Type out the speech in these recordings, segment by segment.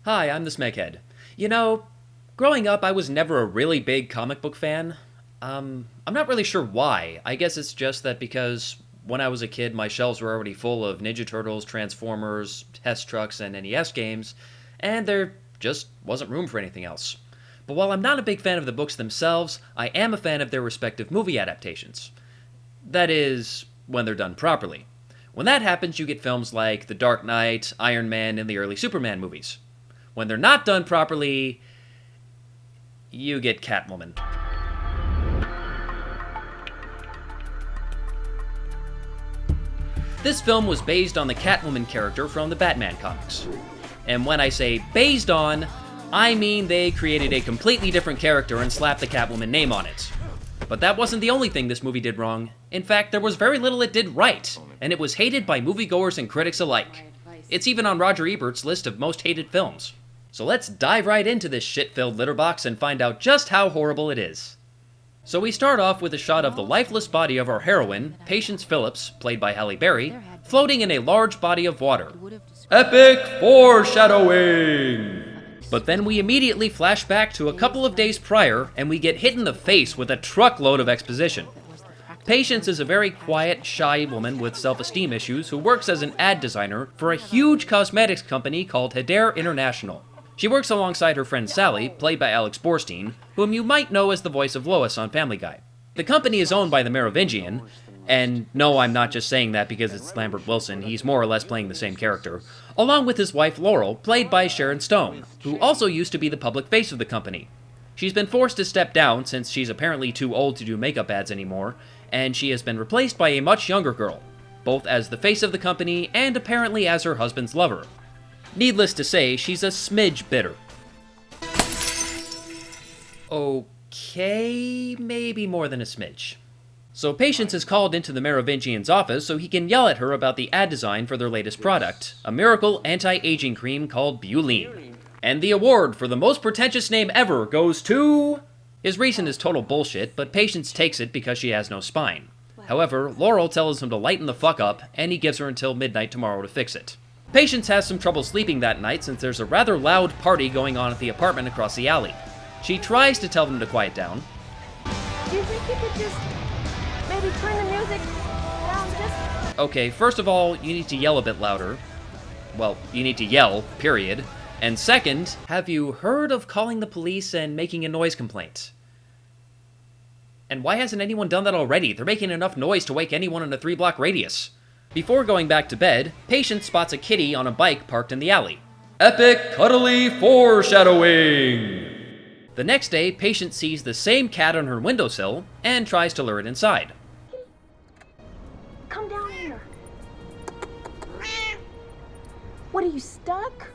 Hi, I'm the Smeghead. You know, growing up, I was never a really big comic book fan. I'm not really sure why. I guess it's just that because when I was a kid, my shelves were already full of Ninja Turtles, Transformers, test trucks, and NES games, and there just wasn't room for anything else. But while I'm not a big fan of the books themselves, I am a fan of their respective movie adaptations. That is, when they're done properly. When that happens, you get films like The Dark Knight, Iron Man, and the early Superman movies. When they're not done properly, you get Catwoman. This film was based on the Catwoman character from the Batman comics. And when I say based on, I mean they created a completely different character and slapped the Catwoman name on it. But that wasn't the only thing this movie did wrong. In fact, there was very little it did right, and it was hated by moviegoers and critics alike. It's even on Roger Ebert's list of most hated films. So let's dive right into this shit-filled litter box and find out just how horrible it is. So we start off with a shot of the lifeless body of our heroine, Patience Phillips, played by Halle Berry, floating in a large body of water. Epic foreshadowing! But then we immediately flash back to a couple of days prior, and we get hit in the face with a truckload of exposition. Patience is a very quiet, shy woman with self-esteem issues who works as an ad designer for a huge cosmetics company called Hadar International. She works alongside her friend Sally, played by Alex Borstein, whom you might know as the voice of Lois on Family Guy. The company is owned by the Merovingian, and no, I'm not just saying that because it's Lambert Wilson, he's more or less playing the same character, along with his wife Laurel, played by Sharon Stone, who also used to be the public face of the company. She's been forced to step down since she's apparently too old to do makeup ads anymore, and she has been replaced by a much younger girl, both as the face of the company and apparently as her husband's lover. Needless to say, she's a smidge bitter. Okay, maybe more than a smidge. So Patience is called into the Merovingian's office so he can yell at her about the ad design for their latest product, a miracle anti-aging cream called Butylene. And the award for the most pretentious name ever goes to... His reason is total bullshit, but Patience takes it because she has no spine. However, Laurel tells him to lighten the fuck up, and he gives her until midnight tomorrow to fix it. Patience has some trouble sleeping that night since there's a rather loud party going on at the apartment across the alley. She tries to tell them to quiet down. Do you think you could just maybe turn the music down just... Okay, first of all, you need to yell a bit louder. Well, you need to yell, period. And second, have you heard of calling the police and making a noise complaint? And why hasn't anyone done that already? They're making enough noise to wake anyone in a 3-block radius. Before going back to bed, Patience spots a kitty on a bike parked in the alley. Epic cuddly foreshadowing! The next day, Patience sees the same cat on her windowsill and tries to lure it inside. Come down here. What, are you stuck?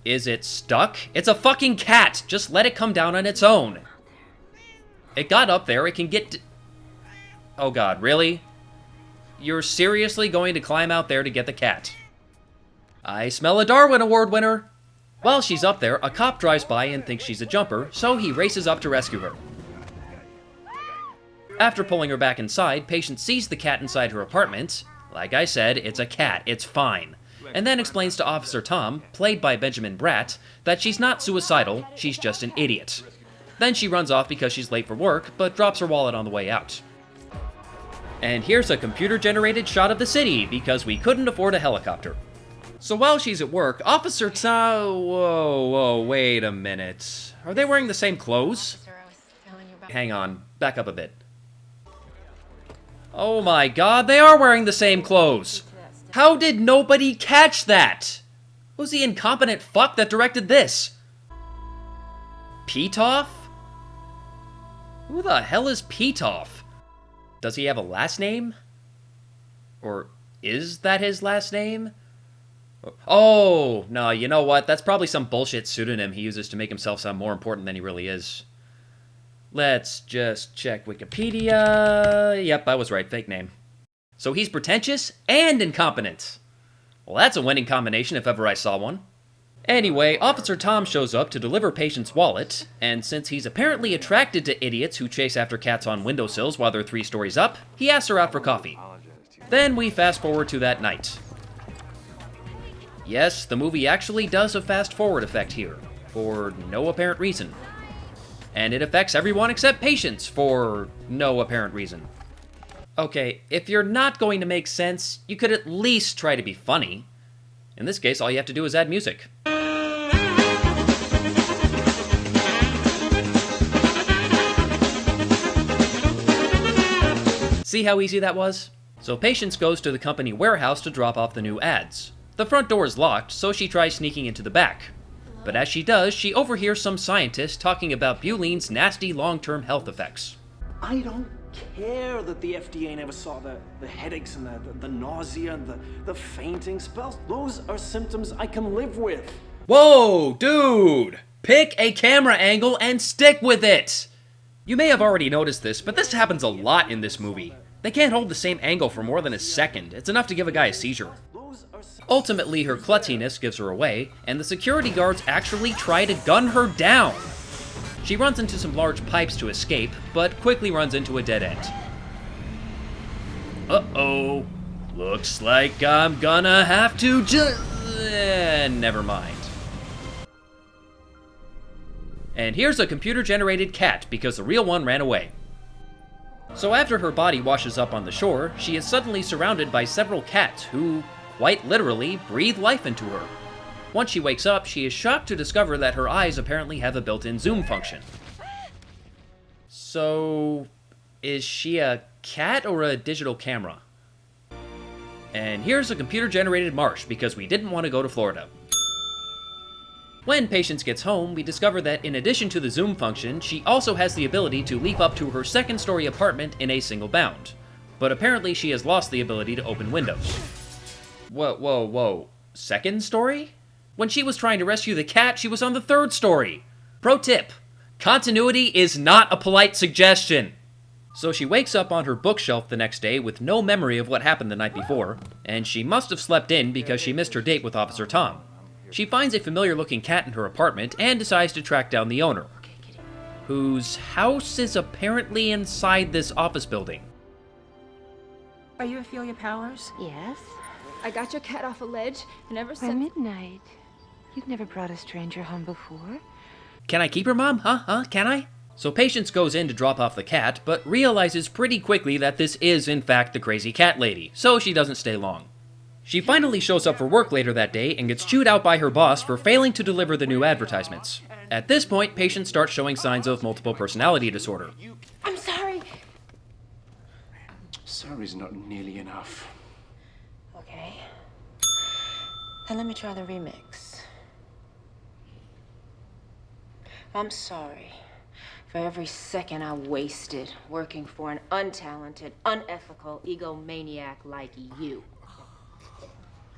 Is it stuck? It's a fucking cat! Just let it come down on its own. It got up there, it can get... Oh god, really? You're seriously going to climb out there to get the cat? I smell a Darwin Award winner! While she's up there, a cop drives by and thinks she's a jumper, so he races up to rescue her. After pulling her back inside, Patience sees the cat inside her apartment. Like I said, it's a cat, it's fine. And then explains to Officer Tom, played by Benjamin Bratt, that she's not suicidal, she's just an idiot. Then she runs off because she's late for work, but drops her wallet on the way out. And here's a computer-generated shot of the city, because we couldn't afford a helicopter. So while she's at work, Officer Tom... Whoa, wait a minute. Are they wearing the same clothes? Hang on, back up a bit. Oh my god, they are wearing the same clothes! How did nobody catch that? Who's the incompetent fuck that directed this? Petoff? Who the hell is Petoff? Does he have a last name? Or is that his last name? Oh, no, you know what? That's probably some bullshit pseudonym he uses to make himself sound more important than he really is. Let's just check Wikipedia. Yep, I was right, fake name. So he's pretentious and incompetent. Well, that's a winning combination if ever I saw one. Anyway, Officer Tom shows up to deliver Patience's wallet, and since he's apparently attracted to idiots who chase after cats on windowsills while they're 3 stories up, he asks her out for coffee. Then we fast forward to that night. Yes, the movie actually does a fast-forward effect here, for no apparent reason. And it affects everyone except Patience, for no apparent reason. Okay, if you're not going to make sense, you could at least try to be funny. In this case, all you have to do is add music. See how easy that was? So Patience goes to the company warehouse to drop off the new ads. The front door is locked, so she tries sneaking into the back. But as she does, she overhears some scientists talking about buline's nasty long-term health effects. I don't care that the FDA never saw the headaches and the nausea and the fainting spells. Those are symptoms I can live with. Whoa, dude! Pick a camera angle and stick with it! You may have already noticed this, but this happens a lot in this movie. They can't hold the same angle for more than a second. It's enough to give a guy a seizure. Ultimately, her klutziness gives her away, and the security guards actually try to gun her down. She runs into some large pipes to escape, but quickly runs into a dead end. Uh-oh. Looks like I'm gonna have to never mind. And here's a computer-generated cat, because the real one ran away. So after her body washes up on the shore, she is suddenly surrounded by several cats who, quite literally, breathe life into her. Once she wakes up, she is shocked to discover that her eyes apparently have a built-in zoom function. So, is she a cat or a digital camera? And here's a computer-generated marsh, because we didn't want to go to Florida. When Patience gets home, we discover that in addition to the zoom function, she also has the ability to leap up to her second-story apartment in a single bound. But apparently she has lost the ability to open windows. Whoa. Second story? When she was trying to rescue the cat, she was on the third story. Pro tip: continuity is not a polite suggestion. So she wakes up on her bookshelf the next day with no memory of what happened the night before, and she must have slept in because she missed her date with Officer Tom. She finds a familiar-looking cat in her apartment and decides to track down the owner, whose house is apparently inside this office building. Are you Ophelia Powers? Yes. I got your cat off a ledge, and ever By since... midnight. You've never brought a stranger home before. Can I keep her, Mom? Can I? So Patience goes in to drop off the cat, but realizes pretty quickly that this is, in fact, the crazy cat lady, so she doesn't stay long. She finally shows up for work later that day and gets chewed out by her boss for failing to deliver the new advertisements. At this point, Patience starts showing signs of multiple personality disorder. I'm sorry. Sorry's not nearly enough. Okay. Then let me try the remix. I'm sorry for every second I wasted working for an untalented, unethical egomaniac like you.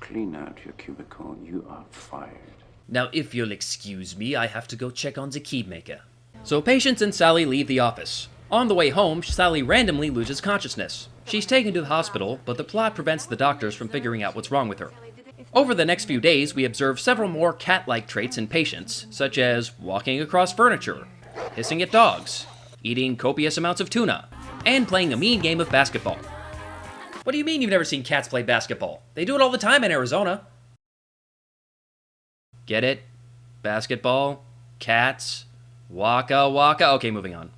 Clean out your cubicle. You are fired. Now, if you'll excuse me, I have to go check on the key maker. So Patience and Sally leave the office. On the way home, Sally randomly loses consciousness. She's taken to the hospital, but the plot prevents the doctors from figuring out what's wrong with her. Over the next few days, we observe several more cat-like traits in Patience, such as walking across furniture, hissing at dogs, eating copious amounts of tuna, and playing a mean game of basketball. What do you mean you've never seen cats play basketball? They do it all the time in Arizona. Get it? Basketball? Cats? Waka waka? Okay, moving on.